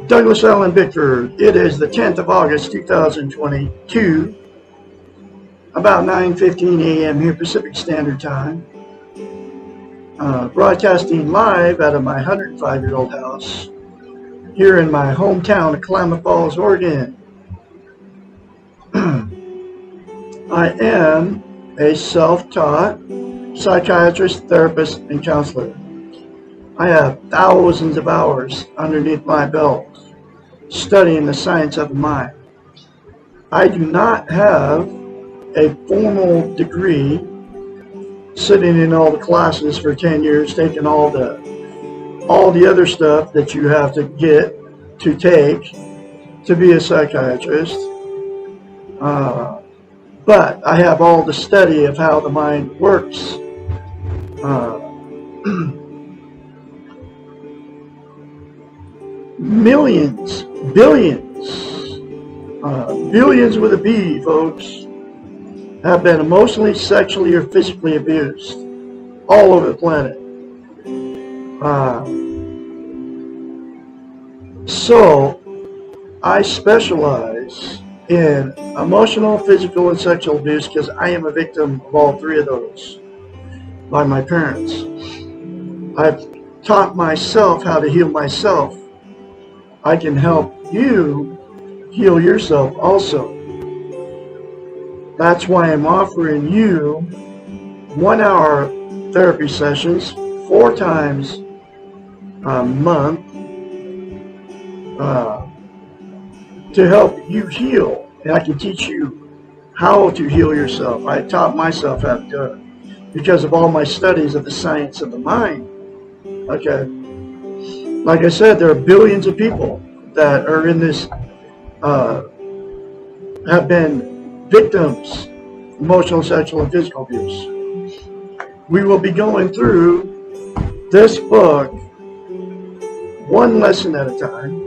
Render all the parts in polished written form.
Douglas Allen Bickford. It is the 10th of August, 2022, about 9:15 a.m. here Pacific Standard Time. Broadcasting live out of my 105-year-old house here in my hometown of Klamath Falls, Oregon. I am a self-taught psychiatrist, therapist, and counselor. I have thousands of hours underneath my belt studying the science of the mind. I do not have a formal degree, sitting in all the classes for 10 years, taking all the other stuff that you have to get to take to be a psychiatrist. But I have all the study of how the mind works. Millions, billions with a B, folks, have been emotionally, sexually, or physically abused all over the planet. So I specialize in emotional, physical, and sexual abuse because I am a victim of all three of those by my parents. I've taught myself how to heal myself. I can help you heal yourself also. That's why I'm offering you 1-hour therapy sessions 4 times a month to help you heal. And I can teach you how to heal yourself. I taught myself how to do it because of all my studies of the science of the mind. Okay. Like I said, there are billions of people that are in this, have been victims of emotional, sexual, and physical abuse. We will be going through this book one lesson at a time.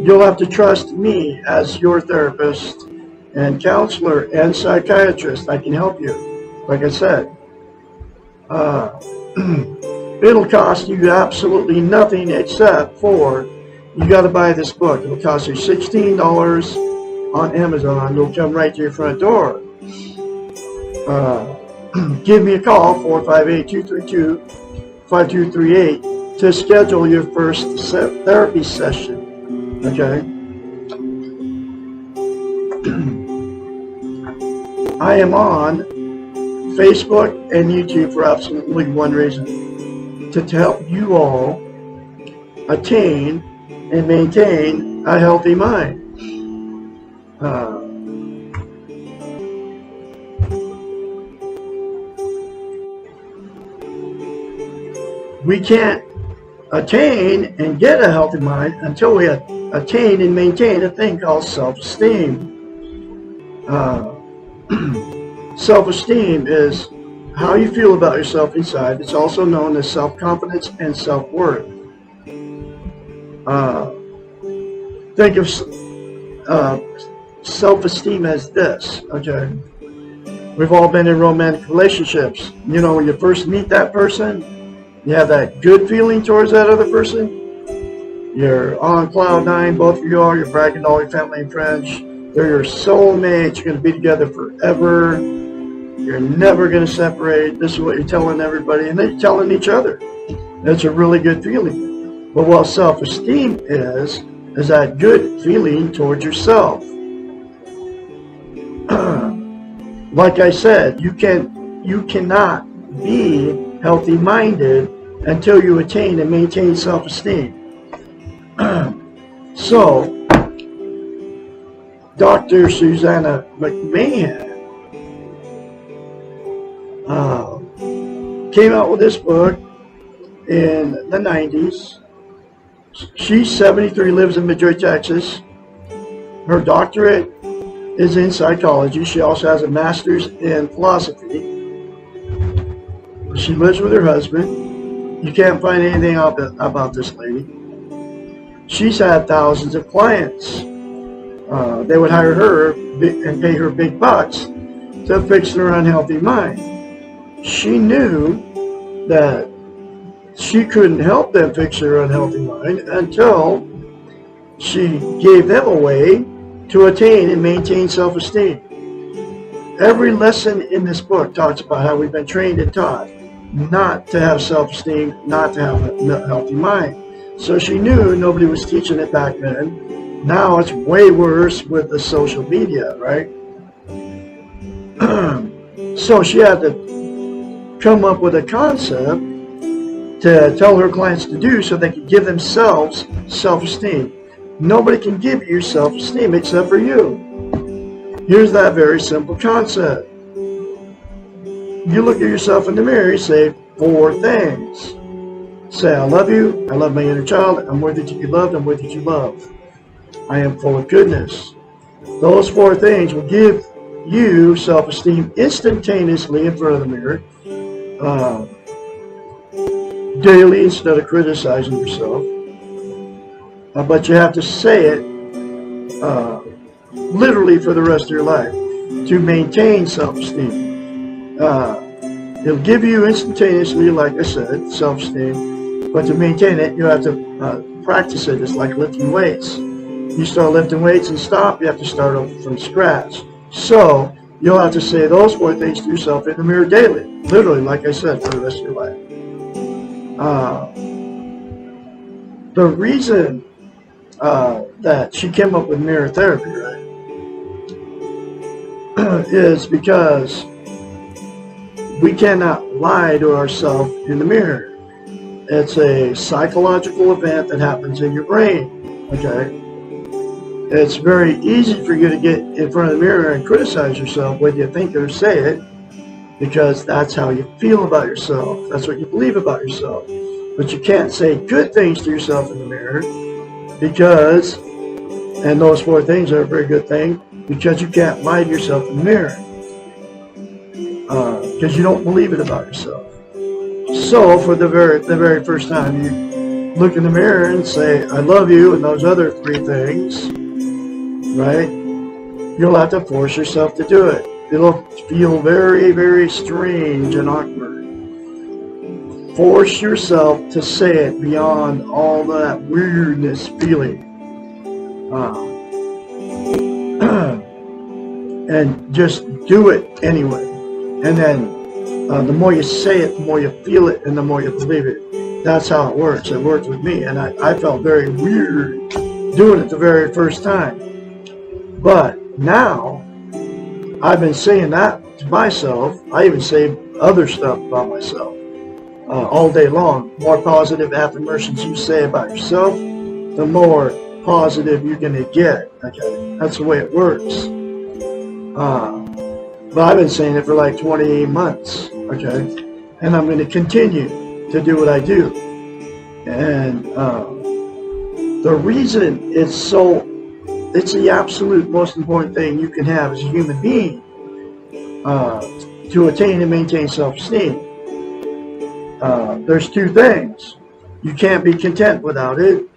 You'll have to trust me as your therapist and counselor and psychiatrist. I can help you, like I said. It'll cost you absolutely nothing except for you got to buy this book. It'll cost you $16 on Amazon. It'll come right to your front door. Give me a call, 458-232-5238, to schedule your first therapy session. Okay? I am on Facebook and YouTube for absolutely one reason: to help you all attain and maintain a healthy mind. We can't attain and get a healthy mind until we attain and maintain a thing called self-esteem. Self-esteem is how you feel about yourself inside. It's also known as self-confidence and self-worth. Think of self-esteem as this, okay? We've all been in romantic relationships. You know, when you first meet that person, you have that good feeling towards that other person. You're on cloud 9, both of you are. You're bragging to all your family and friends. They're your soulmates. You're going to be together forever. You're never going to separate. This is what you're telling everybody, and then you're telling each other. That's a really good feeling. But what self-esteem is that good feeling towards yourself. Like I said, you cannot be healthy-minded until you attain and maintain self-esteem. So, Dr. Susanna McMahon came out with this book in the 90s. She's 73, lives in Madrid, Texas. Her doctorate is in psychology. She also has a master's in philosophy. She lives with her husband. You can't find anything out about this lady. She's had thousands of clients. They would hire her and pay her big bucks to fix their unhealthy mind. She knew that she couldn't help them fix their unhealthy mind until she gave them a way to attain and maintain self-esteem. Every lesson in this book talks about how we've been trained and taught not to have self-esteem, not to have a healthy mind. So she knew nobody was teaching it back then. Now it's way worse with the social media, right? So she had to come up with a concept to tell her clients to do so they could give themselves self-esteem. Nobody can give you self-esteem except for you. Here's that very simple concept. You look at yourself in the mirror, you say 4 things. Say, I love you, I love my inner child, I'm worthy to be loved, I'm worthy to love. I am full of goodness. Those 4 things will give you self-esteem instantaneously in front of the mirror, daily instead of criticizing yourself. But you have to say it literally for the rest of your life to maintain self-esteem. It'll give you instantaneously, like I said, self-esteem, but to maintain it, you have to practice it. It's like lifting weights. You start lifting weights and stop, you have to start over from scratch. So you'll have to say those 4 things to yourself in the mirror daily, literally, like I said, for the rest of your life. The reason that she came up with mirror therapy, right, is because we cannot lie to ourselves in the mirror. It's a psychological event that happens in your brain, okay? It's very easy for you to get in front of the mirror and criticize yourself, whether you think or say it, because that's how you feel about yourself. That's what you believe about yourself. But you can't say good things to yourself in the mirror because, and those 4 things are a very good thing, because you can't lie to yourself in the mirror. Because you don't believe it about yourself. So for the very first time, you look in the mirror and say, I love you, and those other 3 things, right? You'll have to force yourself to do it. It'll feel very, very strange and awkward. Force yourself to say it beyond all that weirdness feeling. And just do it anyway. And then the more you say it, the more you feel it, and the more you believe it. That's how it works. It worked with me, and I felt very weird doing it the very first time. But now, I've been saying that to myself. I even say other stuff about myself all day long. More positive affirmations you say about yourself, the more positive you're going to get. Okay, that's the way it works. But I've been saying it for like 28 months. Okay, and I'm going to continue to do what I do. And the reason it's the absolute most important thing you can have as a human being to attain and maintain self-esteem. There's 2 things. You can't be content without it.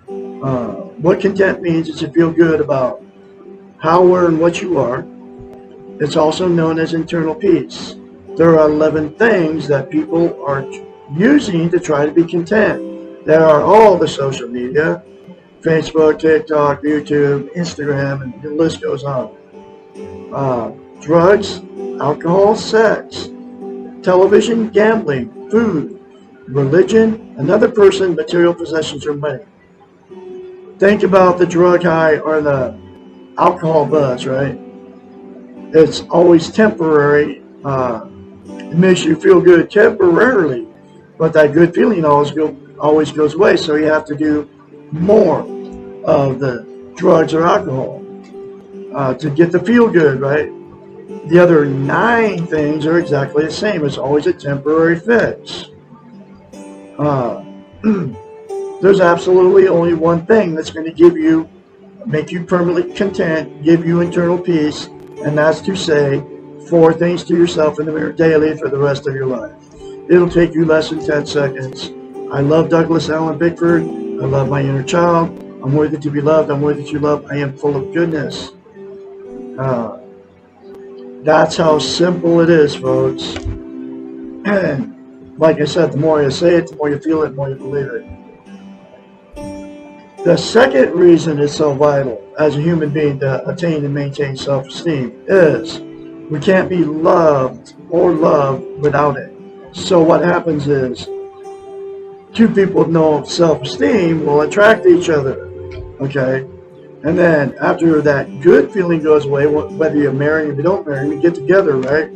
What content means is to feel good about how, where, and what you are. It's also known as internal peace. There are 11 things that people are using to try to be content. There are all the social media, Facebook, TikTok, YouTube, Instagram, and the list goes on. Drugs, alcohol, sex, television, gambling, food, religion, another person, material possessions, or money. Think about the drug high or the alcohol buzz, right? It's always temporary. It makes you feel good temporarily, but that good feeling always goes away, so you have to do more of the drugs or alcohol to get the feel good, right? The other 9 things are exactly the same. It's always a temporary fix. There's absolutely only one thing that's going to make you permanently content, give you internal peace, and that's to say 4 things to yourself in the mirror daily for the rest of your life. It'll take you less than 10 seconds. I love Douglas Allen Bickford. I love my inner child. I'm worthy to be loved. I'm worthy to love. I am full of goodness. That's how simple it is, folks. And like I said, the more you say it, the more you feel it, the more you believe it. The second reason it's so vital as a human being to attain and maintain self-esteem is we can't be loved or loved without it. So what happens is two people with no self-esteem will attract each other, okay? And then after that good feeling goes away, whether you're married or you don't marry, you get together, right?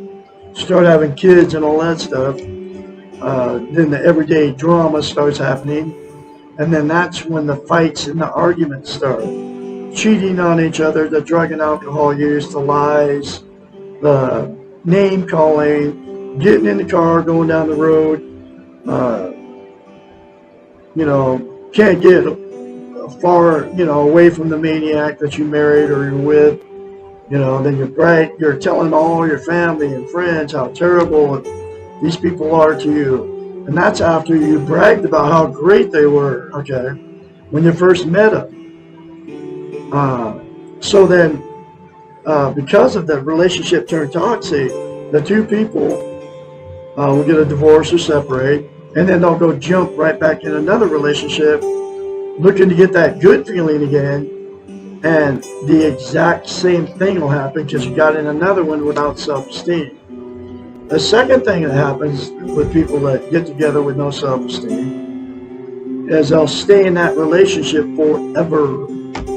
Start having kids and all that stuff. Then the everyday drama starts happening. And then that's when the fights and the arguments start. Cheating on each other, the drug and alcohol use, the lies, the name calling, getting in the car, going down the road. Can't get far, away from the maniac that you married or you're with. Then you're telling all your family and friends how terrible these people are to you. And that's after you bragged about how great they were, okay, when you first met them. So then, because of the relationship turned toxic, the two people will get a divorce or separate, and then they'll go jump right back in another relationship, looking to get that good feeling again, and the exact same thing will happen because you got in another one without self-esteem. The second thing that happens with people that get together with no self-esteem is they'll stay in that relationship forever,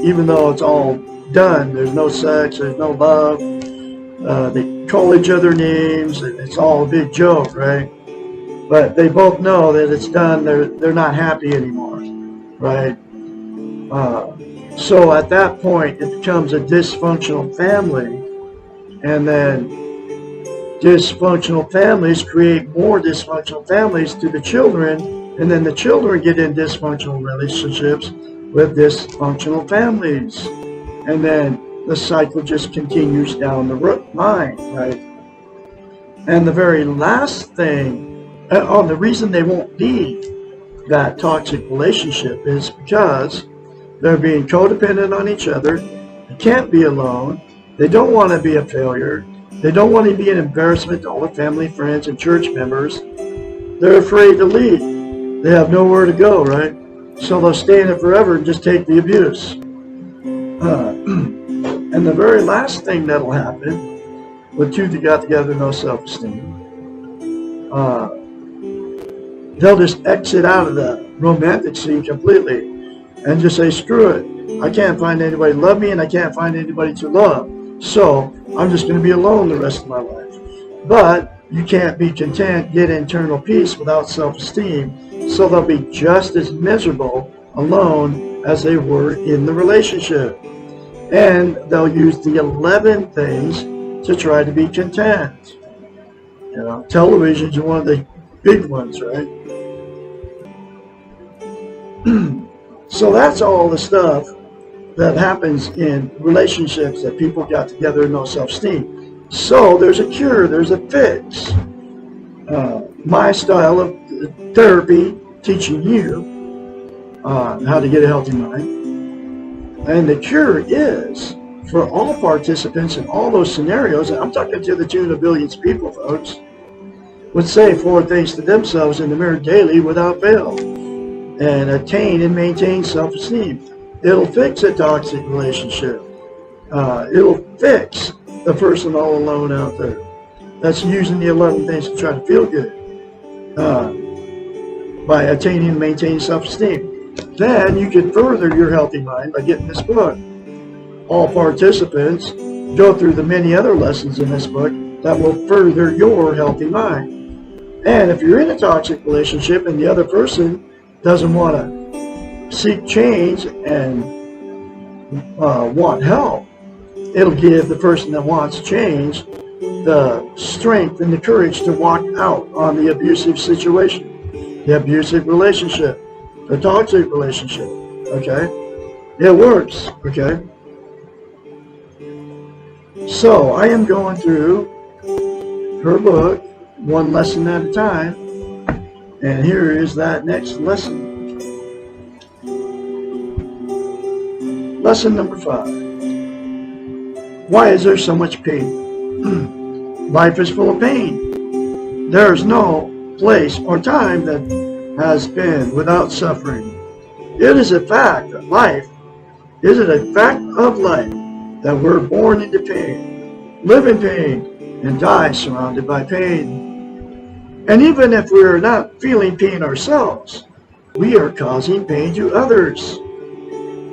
even though it's all done. There's no sex, there's no love. They call each other names. It's all a big joke, right? But they both know that it's done. They're not happy anymore, right? So at that point, it becomes a dysfunctional family, and then dysfunctional families create more dysfunctional families to the children, and then the children get in dysfunctional relationships with dysfunctional families. And then the cycle just continues down the line, right? And the very last thing, the reason they won't leave that toxic relationship is because they're being codependent on each other. They can't be alone. They don't want to be a failure. They don't want to be an embarrassment to all their family, friends, and church members. They're afraid to leave. They have nowhere to go, right? So they'll stay in it forever and just take the abuse. And the very last thing that'll happen with two that got together, no self-esteem, they'll just exit out of the romantic scene completely and just say, screw it. I can't find anybody to love me, and I can't find anybody to love. So I'm just going to be alone the rest of my life. But you can't be content, get internal peace without self-esteem. So they'll be just as miserable alone as they were in the relationship. And they'll use the 11 things to try to be content. Television's one of the big ones, right? So that's all the stuff that happens in relationships that people got together and no self-esteem. So there's a cure, there's a fix. My style of therapy, teaching you how to get a healthy mind. And the cure is for all participants in all those scenarios, and I'm talking to the tune of billions of people, folks, would say 4 things to themselves in the mirror daily without fail, and attain and maintain self-esteem. It'll fix a toxic relationship. It'll fix the person all alone out there that's using the 11 things to try to feel good by attaining and maintaining self-esteem. Then you can further your healthy mind by getting this book. All participants go through the many other lessons in this book that will further your healthy mind. And if you're in a toxic relationship and the other person doesn't want to seek change and want help, it'll give the person that wants change the strength and the courage to walk out on the abusive situation, the abusive relationship, the toxic relationship, okay? It works, okay? So I am going through her book, one lesson at a time, and here is that next lesson. Lesson number 5. Why is there so much pain? Life is full of pain. There's no place or time that has been without suffering. It is a fact of life that we're born into pain, live in pain, and die surrounded by pain. And even if we're not feeling pain ourselves, we are causing pain to others.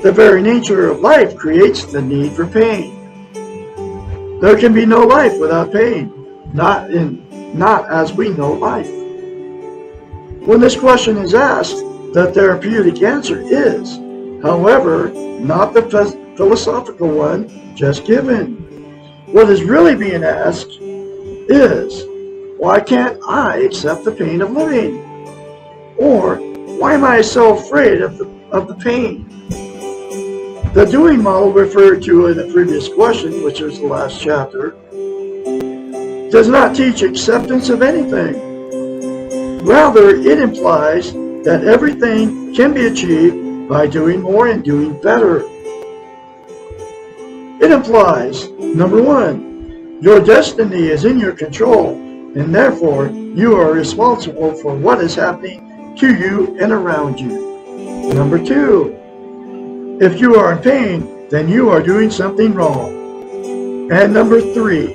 The very nature of life creates the need for pain. There can be no life without pain, not as we know life. When this question is asked, the therapeutic answer is, however, not the philosophical one just given. What is really being asked is, why can't I accept the pain of living? Or, why am I so afraid of the pain? The doing model referred to in the previous question, which was the last chapter, does not teach acceptance of anything. Rather, it implies that everything can be achieved by doing more and doing better. It implies, number one, your destiny is in your control, and therefore you are responsible for what is happening to you and around you. Number two, if you are in pain, then you are doing something wrong. And number three,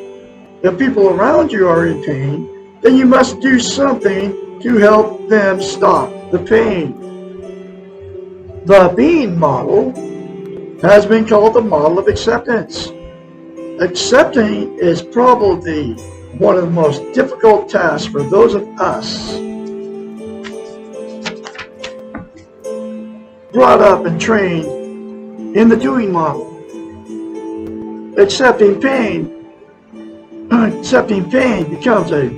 if people around you are in pain, then you must do something to help them stop the pain. The being model has been called the model of acceptance. Accepting is probably one of the most difficult tasks for those of us brought up and trained in the doing model. Accepting pain becomes a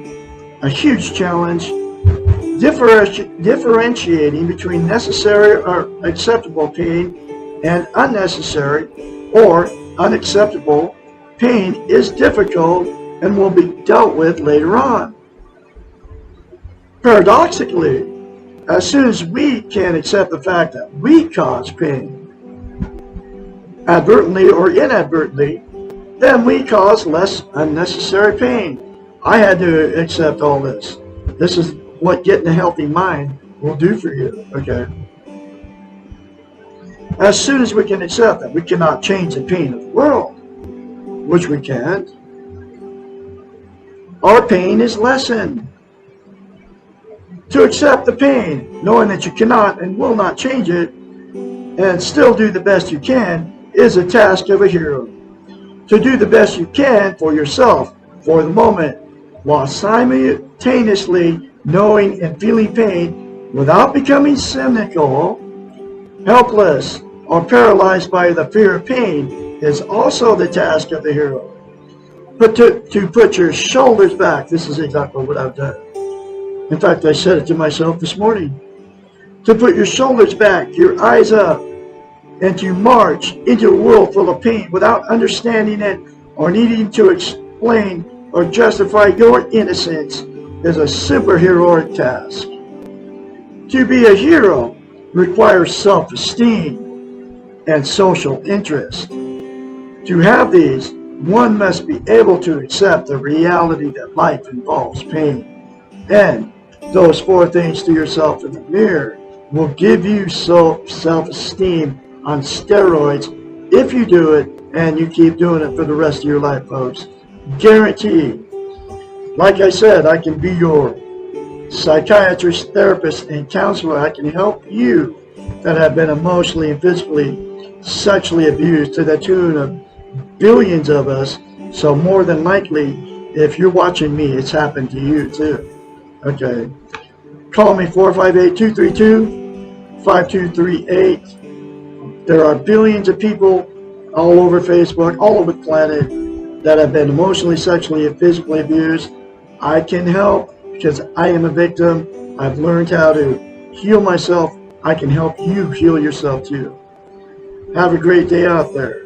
huge challenge, differentiating between necessary or acceptable pain and unnecessary or unacceptable pain is difficult and will be dealt with later on. Paradoxically, as soon as we can accept the fact that we cause pain, advertently or inadvertently, then we cause less unnecessary pain. I had to accept all this. This is what getting a healthy mind will do for you, okay? As soon as we can accept that we cannot change the pain of the world, which we can't, our pain is lessened. To accept the pain, knowing that you cannot and will not change it, and still do the best you can, is a task of a hero. To do the best you can for yourself, for the moment, while simultaneously knowing and feeling pain without becoming cynical, helpless, or paralyzed by the fear of pain is also the task of the hero. But to put your shoulders back, this is exactly what I've done. In fact, I said it to myself this morning. To put your shoulders back, your eyes up, and to march into a world full of pain without understanding it or needing to explain or justify your innocence is a superheroic task. To be a hero requires self-esteem and social interest. To have these, one must be able to accept the reality that life involves pain. And those four things to yourself in the mirror will give you self-esteem on steroids if you do it and you keep doing it for the rest of your life, folks. Guaranteed. Like I said, I can be your psychiatrist, therapist, and counselor. I can help you that have been emotionally and physically, sexually abused to the tune of billions of us. So more than likely, if you're watching me, it's happened to you too. Okay. Call me 458-232-5238. There are billions of people all over Facebook, all over the planet that have been emotionally, sexually, and physically abused. I can help because I am a victim. I've learned how to heal myself. I can help you heal yourself too. Have a great day out there.